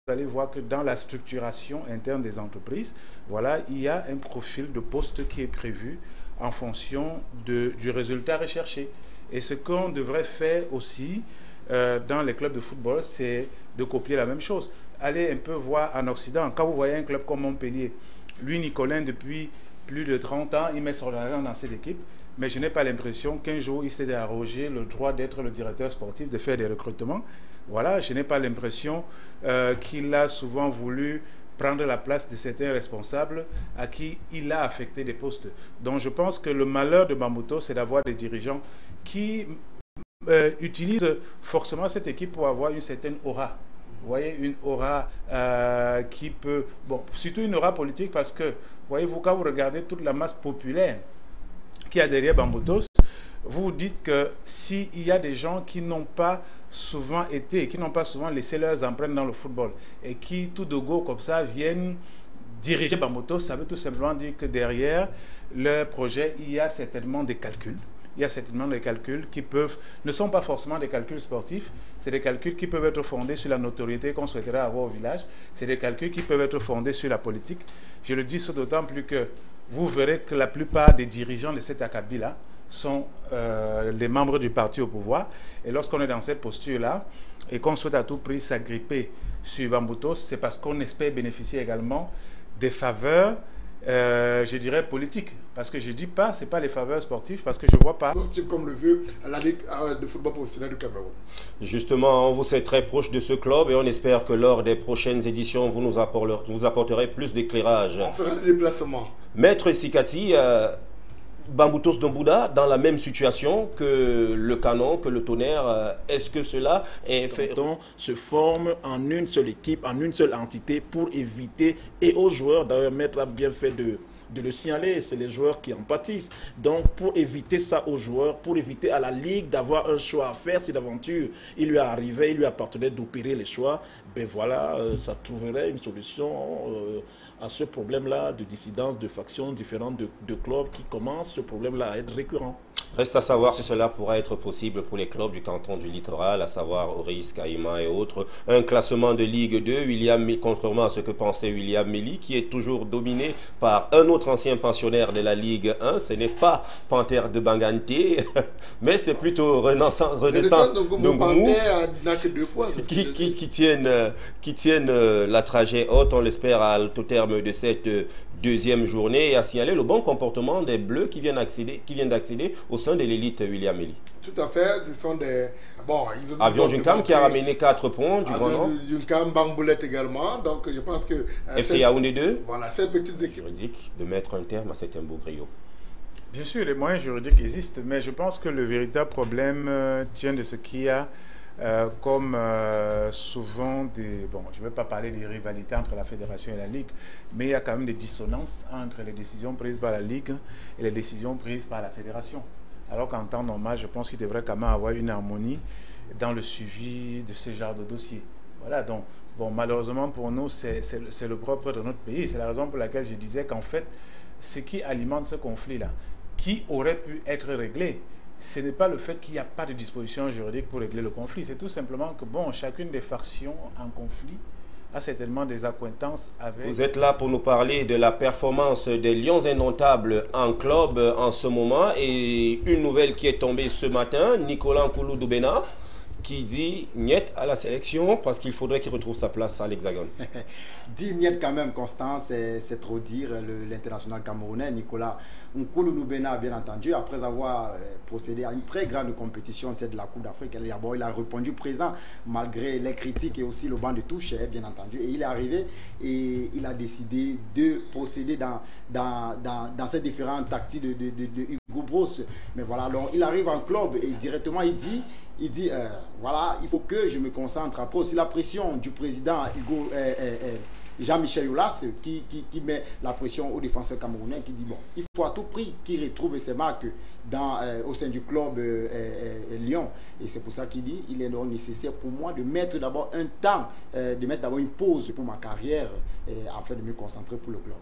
allez voir que dans la structuration interne des entreprises, voilà, il y a un profil de poste qui est prévu en fonction du résultat recherché. Et ce qu'on devrait faire aussi dans les clubs de football, c'est de copier la même chose. Allez un peu voir en Occident, quand vous voyez un club comme Montpellier, lui, Nicolin, depuis plus de 30 ans, il met son argent dans cette équipe, mais je n'ai pas l'impression qu'un jour, il s'est arrogé le droit d'être le directeur sportif, de faire des recrutements. Voilà, je n'ai pas l'impression qu'il a souvent voulu prendre la place de certains responsables à qui il a affecté des postes. Donc je pense que le malheur de Bambuto, c'est d'avoir des dirigeants qui utilisent forcément cette équipe pour avoir une certaine aura. Vous voyez, une aura qui peut... Bon, surtout une aura politique parce que, voyez-vous, quand vous regardez toute la masse populaire qu'il y a derrière Bambutos, vous vous dites que s'il y a des gens qui n'ont pas souvent été, qui n'ont pas souvent laissé leurs empreintes dans le football et qui, tout de go comme ça, viennent diriger Bambutos, ça veut tout simplement dire que derrière leur projet, il y a certainement des calculs. Il y a certainement des calculs qui ne sont pas forcément des calculs sportifs, c'est des calculs qui peuvent être fondés sur la notoriété qu'on souhaiterait avoir au village, c'est des calculs qui peuvent être fondés sur la politique. Je le dis d'autant plus que vous verrez que la plupart des dirigeants de cet acabit-là sont les membres du parti au pouvoir. Et lorsqu'on est dans cette posture-là et qu'on souhaite à tout prix s'agripper sur Bambutos, c'est parce qu'on espère bénéficier également des faveurs je dirais politique, parce que je ne dis pas, ce n'est pas les faveurs sportives, parce que je ne vois pas. Comme le veut la Ligue de football professionnel du Cameroun. Justement, vous êtes très proche de ce club et on espère que lors des prochaines éditions, vous nous apporterez plus d'éclairage. On fera des déplacements. Maître Sikati, Bambutos Dombuda, dans la même situation que le Canon, que le Tonnerre, est-ce que cela est fait? Se forme en une seule équipe, en une seule entité pour éviter, et aux joueurs, d'ailleurs Maître a bien fait de le signaler, c'est les joueurs qui en pâtissent. Donc pour éviter ça aux joueurs, pour éviter à la Ligue d'avoir un choix à faire, si d'aventure il lui arrivait, il lui appartenait d'opérer les choix, ben voilà, ça trouverait une solution à ce problème-là de dissidence de factions différentes de clubs qui commence ce problème-là à être récurrent. Reste à savoir si cela pourra être possible pour les clubs du canton du littoral, à savoir Oris, Caïma et autres. Un classement de Ligue 2, contrairement à ce que pensait William Méli, qui est toujours dominé par un autre ancien pensionnaire de la Ligue 1. Ce n'est pas Panthère de Banganté, mais c'est plutôt Renaissance Ndongoumou qui tiennent la trajet haute, on l'espère, au terme de cette deuxième journée, et à signaler le bon comportement des Bleus qui viennent d'accéder au sein de l'élite William Méli. Tout à fait, ce sont des... Bon, Avion Junkam qui a ramené 4 points du Grand Nord. Junkam, Bamboulette également, donc je pense que... FC Yaoundé 2. Voilà, ces petites équipes. Juridique de mettre un terme à cet imbroglio. Bien sûr, les moyens juridiques existent, mais je pense que le véritable problème tient de ce qu'il y a comme souvent des... Bon, je ne vais pas parler des rivalités entre la fédération et la Ligue, mais il y a quand même des dissonances entre les décisions prises par la Ligue et les décisions prises par la fédération. Alors qu'en temps normal, je pense qu'il devrait quand même avoir une harmonie dans le suivi de ce genre de dossier. Voilà, donc, bon, malheureusement pour nous, c'est le propre de notre pays. C'est la raison pour laquelle je disais qu'en fait, ce qui alimente ce conflit-là, qui aurait pu être réglé, ce n'est pas le fait qu'il n'y a pas de disposition juridique pour régler le conflit. C'est tout simplement que, bon, chacune des factions en conflit a certainement des accointances avec... Vous êtes là pour nous parler de la performance des Lions Indomptables en club en ce moment. Et une nouvelle qui est tombée ce matin, Nicolas Nkoulou-Doubena, qui dit niet à la sélection parce qu'il faudrait qu'il retrouve sa place à l'Hexagone. Dit niet quand même, Constant, c'est trop dire. L'international camerounais, Nicolas Nkoulou-Doubena, bien entendu, après avoir procédé à une très grande compétition, c'est de la Coupe d'Afrique, il a répondu présent malgré les critiques et aussi le banc de touche, bien entendu. Et il est arrivé et il a décidé de procéder dans ces différentes tactiques de Hugo Broos. Mais voilà, alors il arrive en club et directement il dit voilà, il faut que je me concentre. Après aussi la pression du président Hugo Jean-Michel Aulas qui met la pression aux défenseurs camerounais, qui dit bon, il faut à tout prix qu'il retrouve ses marques au sein du club Lyon. Et c'est pour ça qu'il dit il est donc nécessaire pour moi de mettre d'abord un temps, de mettre d'abord une pause pour ma carrière afin de me concentrer pour le club.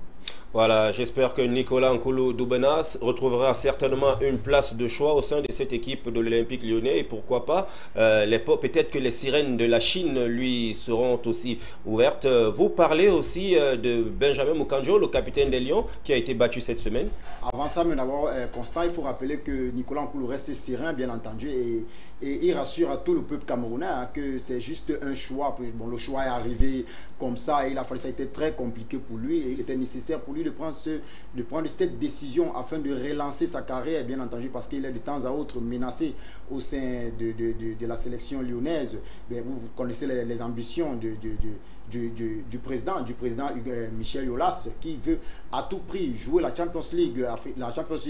Voilà, j'espère que Nicolas Nkoulou-Doubenas retrouvera certainement une place de choix au sein de cette équipe de l'Olympique Lyonnais. Et pourquoi pas, peut-être que les sirènes de la Chine lui seront aussi ouvertes. Vous parlez aussi de Benjamin Moukandjo, le capitaine des Lions, qui a été battu cette semaine. Avant ça, mais d'abord, Constant, il faut rappeler que Nicolas Nkoulou reste serein, bien entendu, et il rassure à tout le peuple camerounais que c'est juste un choix. Bon, le choix est arrivé comme ça, et ça a été très compliqué pour lui, et il était nécessaire pour lui de prendre cette décision afin de relancer sa carrière, bien entendu, parce qu'il est de temps à autre menacé au sein de la sélection lyonnaise. Vous connaissez les ambitions du président Michel Aulas, qui veut à tout prix jouer la Champions League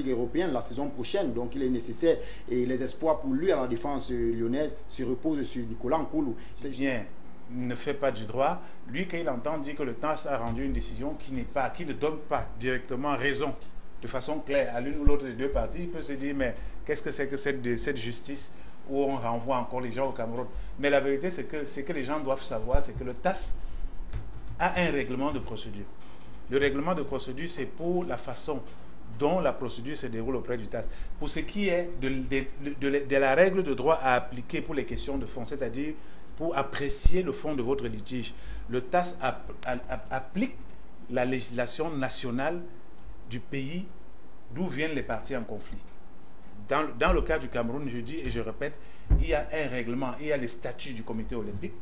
européenne la saison prochaine. Donc il est nécessaire, et les espoirs pour lui à la défense lyonnaise se reposent sur Nicolas Nkoulou. C'est bien, ne fait pas du droit. Lui, quand il entend dire que le TAS a rendu une décision qui ne donne pas directement raison de façon claire à l'une ou l'autre des deux parties, il peut se dire, mais qu'est-ce que c'est que cette justice où on renvoie encore les gens au Cameroun? Mais la vérité, c'est que les gens doivent savoir, c'est que le TAS a un règlement de procédure. Le règlement de procédure, c'est pour la façon dont la procédure se déroule auprès du TAS. Pour ce qui est de la règle de droit à appliquer pour les questions de fond, c'est-à-dire pour apprécier le fond de votre litige, le TAS applique la législation nationale du pays d'où viennent les parties en conflit. Dans le cas du Cameroun, je dis et je répète, il y a un règlement, il y a les statuts du comité olympique.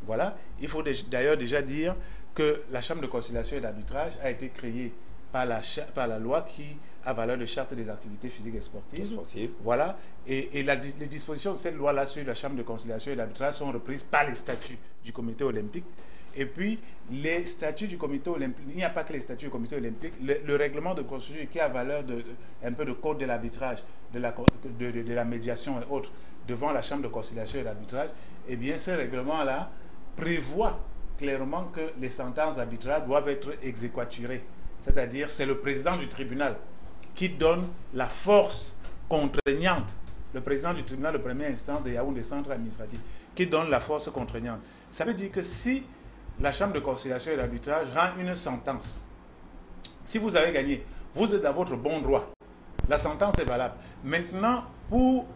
Voilà. Il faut d'ailleurs déjà dire que la Chambre de conciliation et d'arbitrage a été créée par la loi qui a valeur de charte des activités physiques et sportives. Voilà. Et les dispositions de cette loi-là sur la Chambre de conciliation et d'arbitrage sont reprises par les statuts du comité olympique. Et puis, les statuts du comité olympique, il n'y a pas que les statuts du comité olympique, le règlement de procédure qui a valeur un peu de code de l'arbitrage, de la médiation et autres, devant la Chambre de conciliation et d'arbitrage, eh bien, ce règlement-là prévoit clairement que les sentences arbitrales doivent être exéquaturées. C'est-à-dire, c'est le président du tribunal qui donne la force contraignante, le président du tribunal de première instance de Yaoundé Centre Administratif, qui donne la force contraignante. Ça veut dire que si la Chambre de conciliation et d'arbitrage rend une sentence, si vous avez gagné, vous êtes dans votre bon droit, la sentence est valable. Maintenant, pour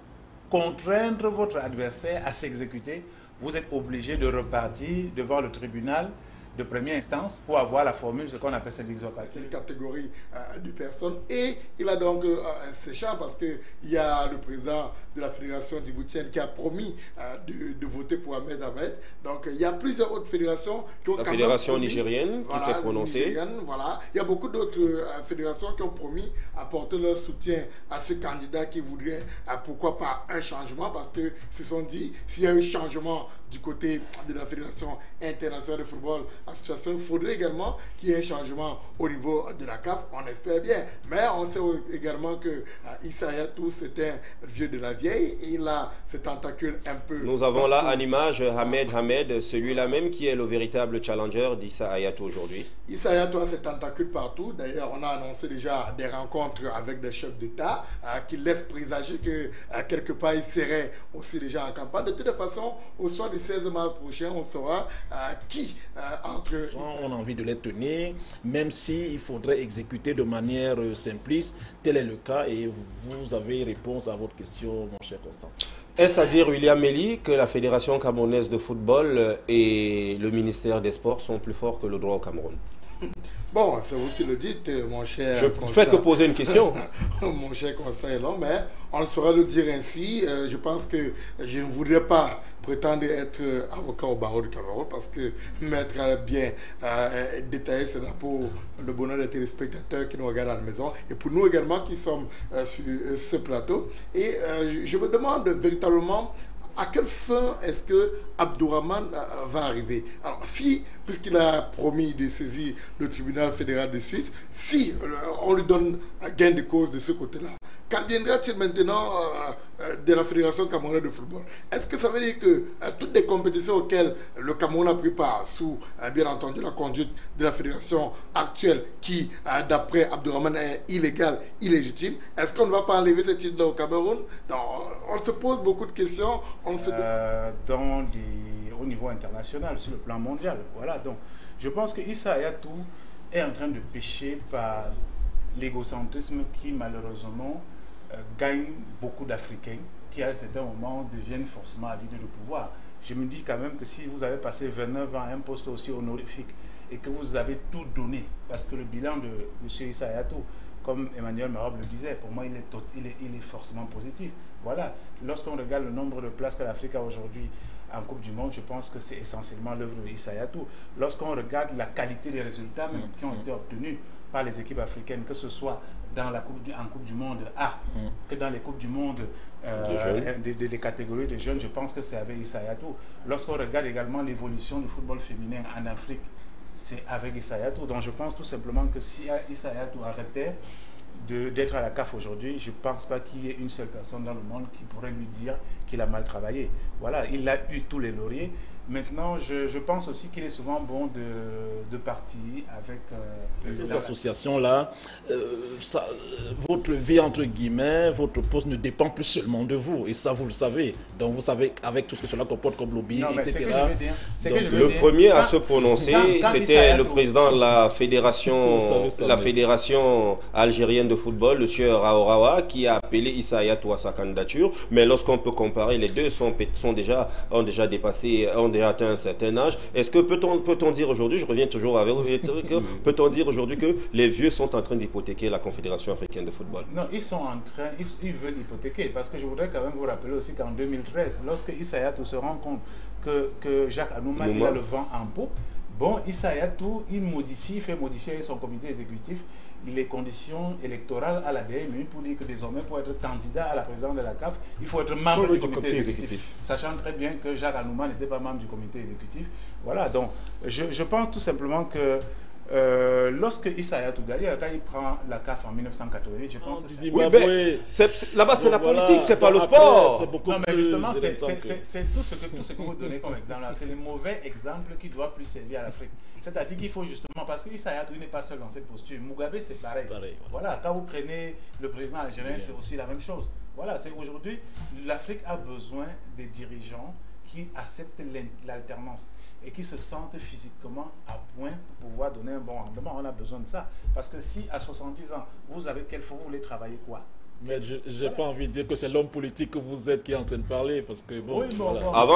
contraindre votre adversaire à s'exécuter, vous êtes obligé de repartir devant le tribunal de première instance pour avoir la formule, ce qu'on appelle cette exhortation. Une catégorie de personnes. Et il a donc ces champs parce qu'il y a le président de la fédération djiboutienne qui a promis de voter pour Ahmed Ahmed. Donc il y a plusieurs autres fédérations qui ont... La fédération nigérienne qui s'est prononcée. Voilà. Il y a beaucoup d'autres fédérations qui ont promis apporter leur soutien à ce candidat qui voudrait, pourquoi pas, un changement, parce que se sont dit, s'il y a un changement du côté de la Fédération internationale de football, association, il faudrait également qu'il y ait un changement au niveau de la CAF, on espère bien. Mais on sait également que Issa Hayatou, c'est un vieux de la vieille, et il a ses tentacules un peu... Nous avons là en image Ahmed, celui-là même qui est le véritable challenger d'Issa Hayatou aujourd'hui. Issa Hayatou a ses tentacules partout. D'ailleurs, on a annoncé déjà des rencontres avec des chefs d'État qui laissent présager que quelque part il serait aussi déjà en campagne. De toute façon, au soir du 16 mars prochain, on saura qui entre... On a envie de les tenir, même s'il faudrait exécuter de manière simpliste. Tel est le cas et vous avez réponse à votre question, mon cher Constant. Est-ce à dire, William Meli, que la Fédération camerounaise de football et le ministère des Sports sont plus forts que le droit au Cameroun? Bon, c'est vous qui le dites, mon cher Constant. Je fais que poser une question. Mon cher Constant est long, mais on saura le dire ainsi. Je pense que je ne voudrais pas prétendre être avocat au barreau du Cameroun parce que mettre bien détailler cela pour le bonheur des téléspectateurs qui nous regardent à la maison et pour nous également qui sommes sur ce plateau. Et je me demande véritablement à quelle fin est-ce que Abdourahmane va arriver? Alors, si, puisqu'il a promis de saisir le tribunal fédéral de Suisse, si on lui donne gain de cause de ce côté-là, qu'adviendra-t-il maintenant de la Fédération camerounaise de football? Est-ce que ça veut dire que toutes les compétitions auxquelles le Cameroun a pris part, sous bien entendu la conduite de la fédération actuelle, qui, d'après Abdourahmane, est illégale, illégitime, est-ce qu'on ne va pas enlever ce titre-là au Cameroun? Donc, on se pose beaucoup de questions. Au niveau international, sur le plan mondial. Voilà, donc je pense que Issa Hayatou est en train de pécher par l'égocentrisme qui malheureusement gagne beaucoup d'Africains qui à un certain moment deviennent forcément avides de pouvoir. Je me dis quand même que si vous avez passé 29 ans à un poste aussi honorifique et que vous avez tout donné, parce que le bilan de M. Issa Hayatou, comme Emmanuel Marob le disait, pour moi il est forcément positif. Voilà, lorsqu'on regarde le nombre de places que l'Afrique a aujourd'hui en Coupe du Monde, je pense que c'est essentiellement l'œuvre de Issa Hayatou. Lorsqu'on regarde la qualité des résultats même qui ont été obtenus par les équipes africaines, que ce soit dans la en Coupe du Monde A, que dans les Coupes du Monde des catégories des jeunes, je pense que c'est avec Issa Hayatou. Lorsqu'on regarde également l'évolution du football féminin en Afrique, c'est avec Issa Hayatou. Donc je pense tout simplement que si Issa Hayatou arrêtait d'être à la CAF aujourd'hui, je ne pense pas qu'il y ait une seule personne dans le monde qui pourrait lui dire qu'il a mal travaillé. Voilà, il a eu tous les lauriers. Maintenant, je pense aussi qu'il est souvent bon de partir avec... ces associations-là, votre vie, entre guillemets, votre poste ne dépend plus seulement de vous. Et ça, vous le savez. Donc, vous savez, avec tout ce que cela comporte comme lobby, etc. Le premier à se prononcer, c'était le président de la fédération algérienne de football, le sieur Raourawa, qui a appelé Issa Hayatou à sa candidature. Mais lorsqu'on peut comparer, les deux ont déjà dépassé... ont déjà atteint un certain âge. Est-ce que peut-on dire aujourd'hui, je reviens toujours avec vous, peut-on dire aujourd'hui que les vieux sont en train d'hypothéquer la Confédération africaine de football? Non, ils sont en train, ils veulent hypothéquer, parce que je voudrais quand même vous rappeler aussi qu'en 2013, lorsque Issa Hayatou se rend compte que Jacques Anouma il a le vent en poupe, bon, Issa Hayatou, il fait modifier avec son comité exécutif les conditions électorales à la DMU pour dire que désormais, pour être candidat à la présidence de la CAF, il faut être membre du comité exécutif. Sachant très bien que Jacques Anouma n'était pas membre du comité exécutif. Voilà, donc je pense tout simplement que lorsque Issa Hayatou, d'ailleurs, quand il prend la CAF en 1988, je pense que là-bas c'est la politique, c'est pas le sport. Non, mais justement, c'est tout ce que vous donnez comme exemple. C'est les mauvais exemples qui doivent plus servir à l'Afrique. C'est-à-dire qu'il faut justement, parce que Issa Hayatou n'est pas seul dans cette posture. Mugabe, c'est pareil. Voilà, quand vous prenez le président algérien, c'est aussi la même chose. Voilà, c'est aujourd'hui, l'Afrique a besoin des dirigeants qui acceptent l'alternance et qui se sentent physiquement à point pour pouvoir donner un bon rendement. On a besoin de ça. Parce que si à 70 ans, vous avez vous voulez travailler quoi? Mais je n'ai pas envie de dire que c'est l'homme politique que vous êtes qui est en train de parler, parce que bon, oui, bon, voilà. bon. Avant